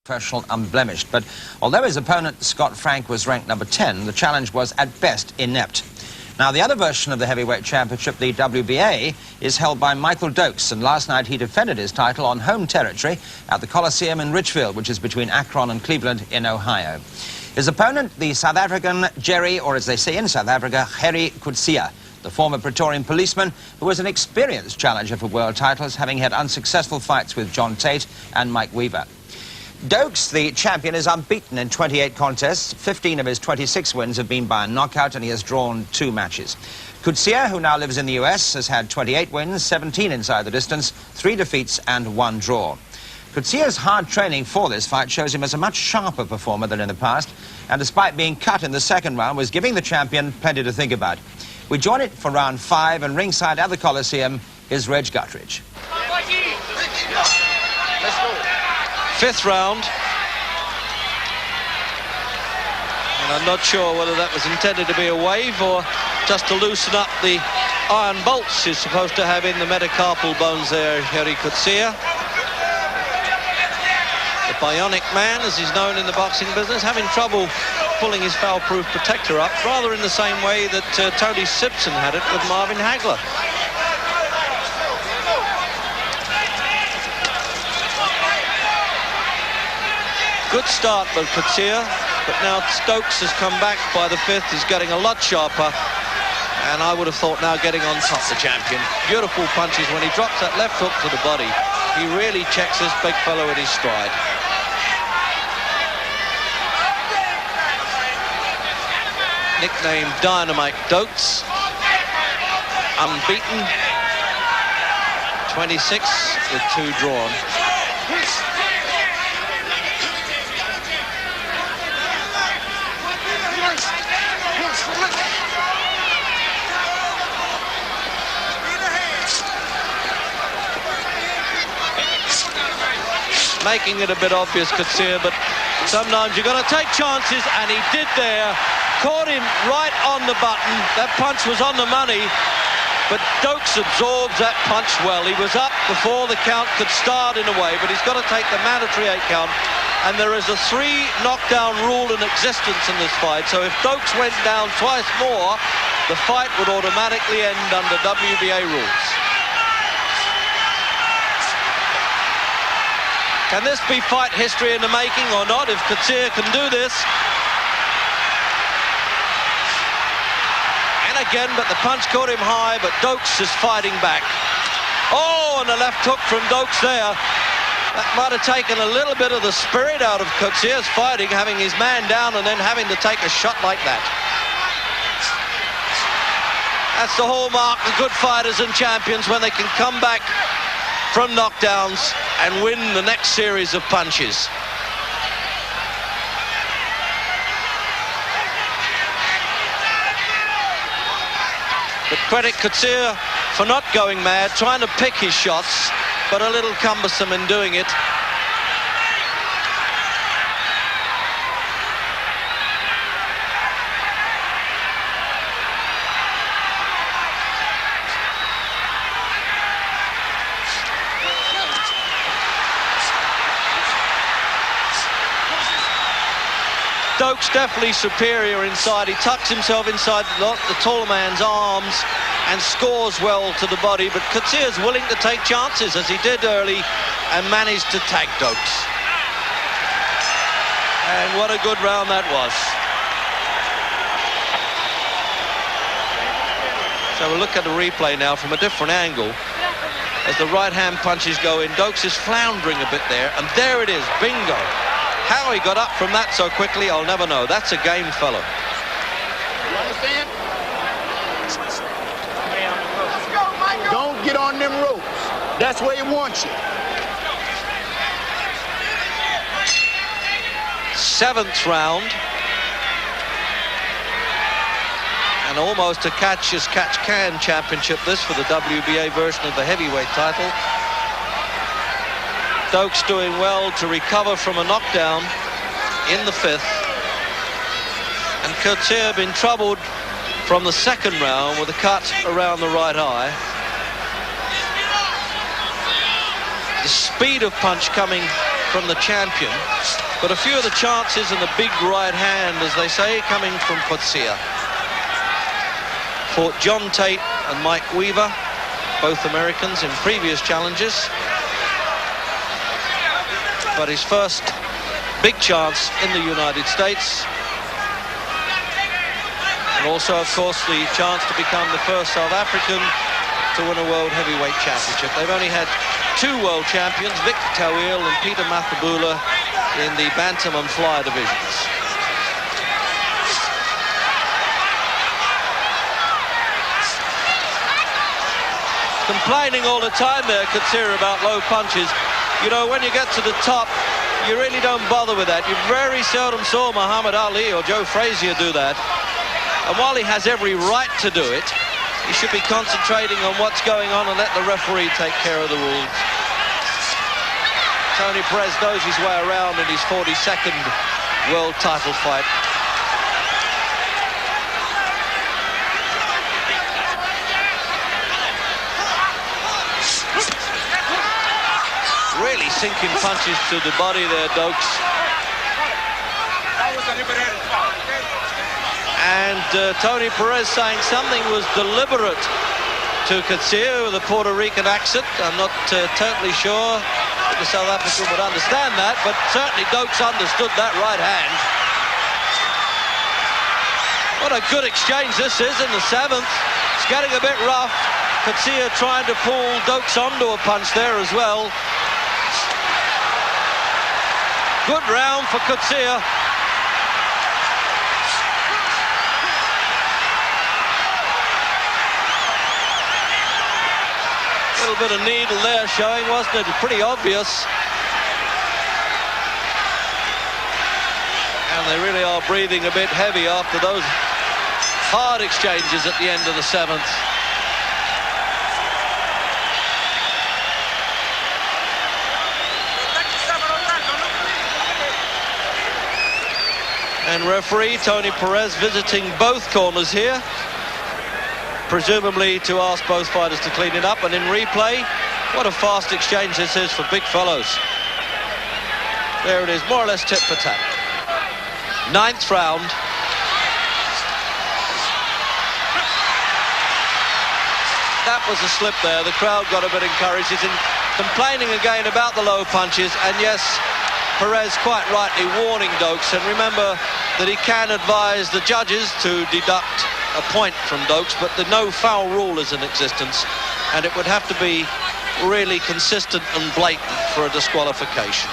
Professional unblemished, but although his opponent Scott Frank was ranked number 10, the challenge was at best inept. Now, the other version of the heavyweight championship, the WBA, is held by Michael Dokes, and last night he defended his title on home territory at the Coliseum in Richfield, which is between Akron and Cleveland in Ohio. His opponent, the South African Gerrie, or as they say in South Africa, Gerrie Coetzee, the former Praetorian policeman who was an experienced challenger for world titles, having had unsuccessful fights with John Tate and Mike Weaver. Dokes, the champion, is unbeaten in 28 contests. 15 of his 26 wins have been by a knockout, and he has drawn 2 matches. Coetzee, who now lives in the US, has had 28 wins, 17 inside the distance, 3 defeats and 1 draw. Coetzee's hard training for this fight shows him as a much sharper performer than in the past, and despite being cut in the second round, was giving the champion plenty to think about. We join it for round 5, and ringside at the Coliseum is Reg Guttridge. Let's go. 5th round, and I'm not sure whether that was intended to be a wave or just to loosen up the iron bolts he's supposed to have in the metacarpal bones there, Gerrie Coetzee. The bionic man, as he's known in the boxing business, having trouble pulling his foul-proof protector up, rather in the same way that Tony Simpson had it with Marvin Hagler. Good start by Coetzee, but now Dokes has come back by the 5th. He's getting a lot sharper, and I would have thought now getting on top the champion. Beautiful punches when he drops that left hook to the body. He really checks this big fellow in his stride. Nicknamed Dynamite Dokes, unbeaten, 26 with 2 drawn. Making it a bit obvious, Coetzee, but sometimes you've got to take chances, and he did there. Caught him right on the button. That punch was on the money, but Dokes absorbs that punch well. He was up before the count could start in a way, but he's got to take the mandatory 8 count, and there is a 3 knockdown rule in existence in this fight, so if Dokes went down twice more, the fight would automatically end under WBA rules. Can this be fight history in the making or not, if Coetzee can do this? And again, but the punch caught him high, but Dokes is fighting back. Oh, and a left hook from Dokes there. That might have taken a little bit of the spirit out of Coetzee's fighting, having his man down and then having to take a shot like that. That's the hallmark of good fighters and champions, when they can come back from knockdowns and win the next series of punches. But credit Coetzee for not going mad, trying to pick his shots, but a little cumbersome in doing it. Dokes definitely superior inside. He tucks himself inside the taller man's arms and scores well to the body, but Coetzee is willing to take chances, as he did early, and managed to tag Dokes. And what a good round that was. So we'll look at the replay now from a different angle. As the right-hand punches go in, Dokes is floundering a bit there, and there it is, bingo. How he got up from that so quickly, I'll never know. That's a game fellow. You understand? Don't get on them ropes. That's where he wants you. 7th round. And almost a catch-as-catch-can championship, this, for the WBA version of the heavyweight title. Dokes doing well to recover from a knockdown in the 5th. And Coetzee been troubled from the 2nd round with a cut around the right eye. The speed of punch coming from the champion, but a few of the chances in the big right hand, as they say, coming from Coetzee. Fought John Tate and Mike Weaver, both Americans, in previous challenges. But his first big chance in the United States. And also, of course, the chance to become the first South African to win a World Heavyweight Championship. They've only had 2 world champions, Victor Tawil and Peter Mathabula, in the bantam and fly divisions. Complaining all the time there, Coetzee, about low punches. You know, when you get to the top, you really don't bother with that. You very seldom saw Muhammad Ali or Joe Frazier do that. And while he has every right to do it, he should be concentrating on what's going on and let the referee take care of the rules. Tony Perez knows his way around in his 42nd world title fight. Really sinking punches to the body there, Dokes. And Tony Perez saying something was deliberate to Coetzee with a Puerto Rican accent. I'm not totally sure that the South African would understand that, but certainly Dokes understood that right hand. What a good exchange this is in the 7th. It's getting a bit rough. Coetzee trying to pull Dokes onto a punch there as well. Good round for Coetzee. A little bit of needle there showing, wasn't it? Pretty obvious. And they really are breathing a bit heavy after those hard exchanges at the end of the 7th. And referee Tony Perez visiting both corners here, presumably to ask both fighters to clean it up. And in replay, what a fast exchange this is for big fellows. There it is, more or less tit for tat. 9th round. That was a slip there. The crowd got a bit encouraged. He's complaining again about the low punches, and yes, Perez quite rightly warning Dokes, and remember that he can advise the judges to deduct a point from Dokes, but the no foul rule is in existence, and it would have to be really consistent and blatant for a disqualification.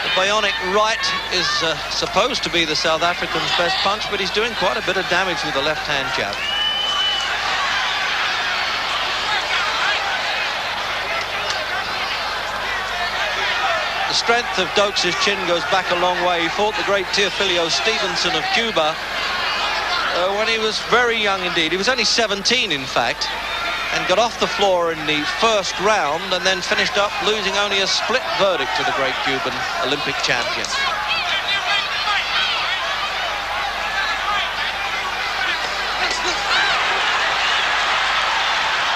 The bionic right is supposed to be the South African's best punch, but he's doing quite a bit of damage with the left-hand jab. The strength of Dokes' chin goes back a long way. He fought the great Teofilio Stevenson of Cuba when he was very young indeed. He was only 17, in fact, and got off the floor in the 1st round and then finished up losing only a split verdict to the great Cuban Olympic champion.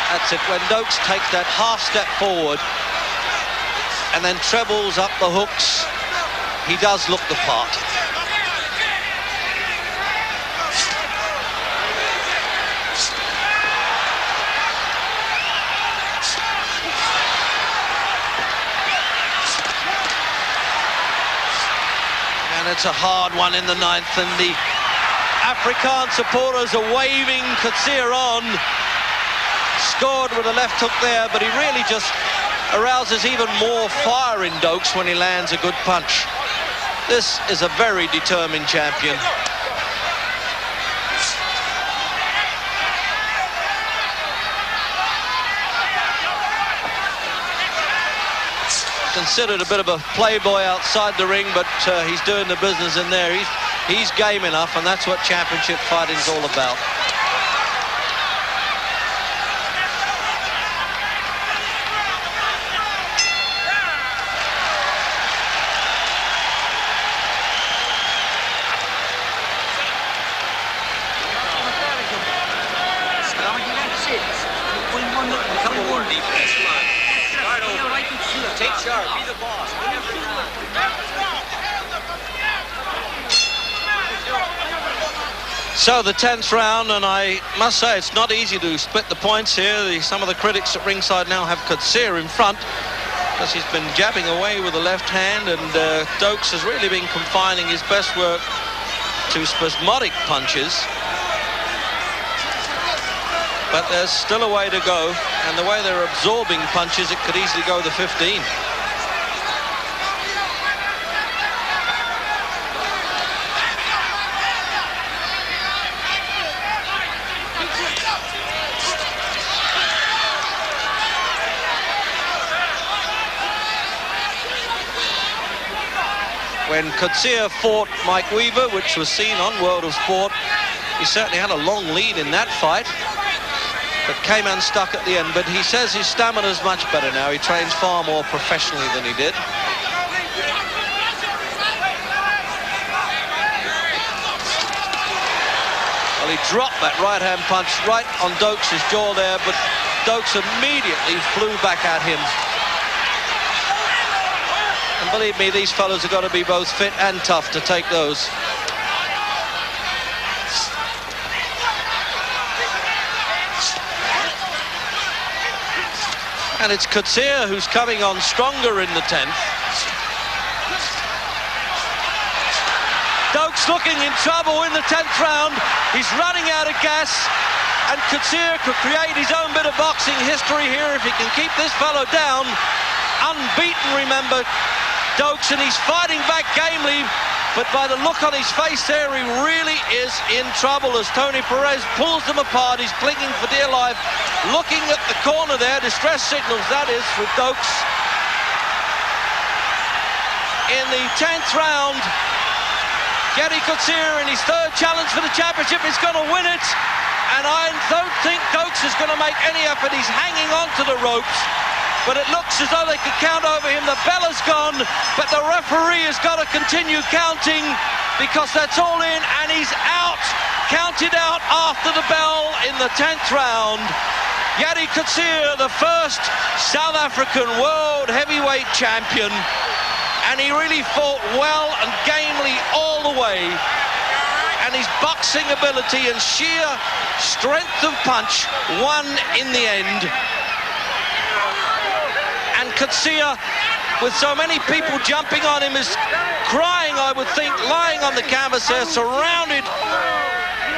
That's it. When Dokes takes that half step forward and then trebles up the hooks, he does look the part. And it's a hard one in the 9th, and the Afrikaan supporters are waving Coetzee on. Scored with a left hook there, but he really just arouses even more fire in Dokes when he lands a good punch. This is a very determined champion. Considered a bit of a playboy outside the ring, but he's doing the business in there. He's game enough, and that's what championship fighting's all about. couple more defense. Come on. Start over. Take charge. Be the boss. So the 10th round, and I must say it's not easy to split the points here. Some of the critics at ringside now have Coetzee in front because he's been jabbing away with the left hand, and Dokes has really been confining his best work to spasmodic punches. But there's still a way to go, and the way they're absorbing punches, it could easily go to 15. When Coetzee fought Mike Weaver, which was seen on World of Sport, he certainly had a long lead in that fight, but came unstuck at the end. But he says his stamina's much better now. He trains far more professionally than he did. Well, he dropped that right-hand punch right on Dokes' jaw there, but Dokes immediately flew back at him. And believe me, these fellows have got to be both fit and tough to take those. And it's Coetzee who's coming on stronger in the 10th. Dokes looking in trouble in the 10th round. He's running out of gas. And Coetzee could create his own bit of boxing history here if he can keep this fellow down. Unbeaten, remember, Dokes, and he's fighting back gamely, but by the look on his face there, he really is in trouble as Tony Perez pulls them apart. He's clinging for dear life, looking at the corner there, distress signals, that is, with Dokes. In the 10th round, Gerrie Coetzee in his third challenge for the championship is going to win it, and I don't think Dokes is going to make any effort. He's hanging on to the ropes, but it looks as though they could count over him. The bell is gone, but the referee has got to continue counting because that's all in, and he's out, counted out after the bell in the 10th round. Gerrie Coetzee, the first South African world heavyweight champion, and he really fought well and gamely all the way, and his boxing ability and sheer strength of punch won in the end. And Coetzee, with so many people jumping on him, is crying, I would think, lying on the canvas there, surrounded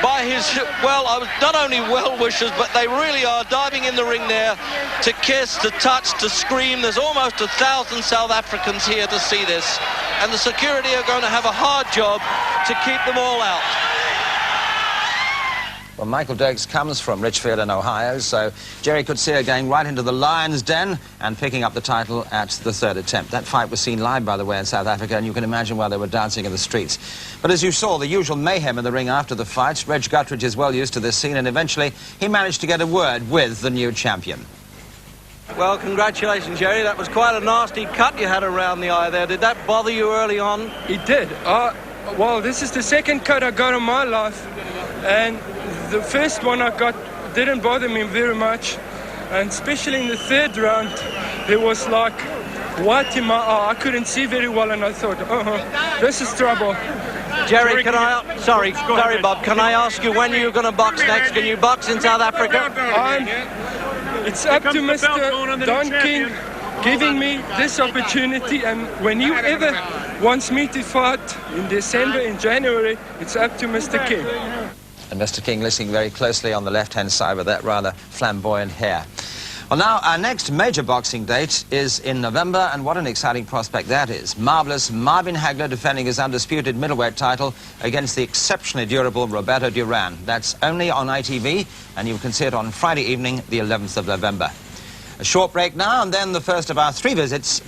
by his, well, not only well-wishers, but they really are diving in the ring there to kiss, to touch, to scream. There's almost 1,000 South Africans here to see this, and the security are going to have a hard job to keep them all out. Well, Michael Dokes comes from Richfield in Ohio, so Gerrie Coetzee going right into the lion's den and picking up the title at the third attempt. That fight was seen live, by the way, in South Africa, and you can imagine why they were dancing in the streets. But as you saw, the usual mayhem in the ring after the fight. Reg Guttridge is well used to this scene, and eventually he managed to get a word with the new champion. Well, congratulations, Gerrie. That was quite a nasty cut you had around the eye there. Did that bother you early on? It did. Well, this is the second cut I got in my life, and the first one I got didn't bother me very much, and especially in the third round, there was like white in my eye. I couldn't see very well, and I thought, this is trouble. Gerrie, can I... Sorry, Bob. Can I ask you when you're going to box next? Can you box in South Africa? It's up to Mr. Don King giving me this opportunity, and when he ever wants me to fight in December, in January, it's up to Mr. King. And Mr. King listening very closely on the left-hand side with that rather flamboyant hair. Well, now, our next major boxing date is in November, and what an exciting prospect that is. Marvellous Marvin Hagler defending his undisputed middleweight title against the exceptionally durable Roberto Duran. That's only on ITV, and you can see it on Friday evening, the 11th of November. A short break now, and then the first of our 3 visits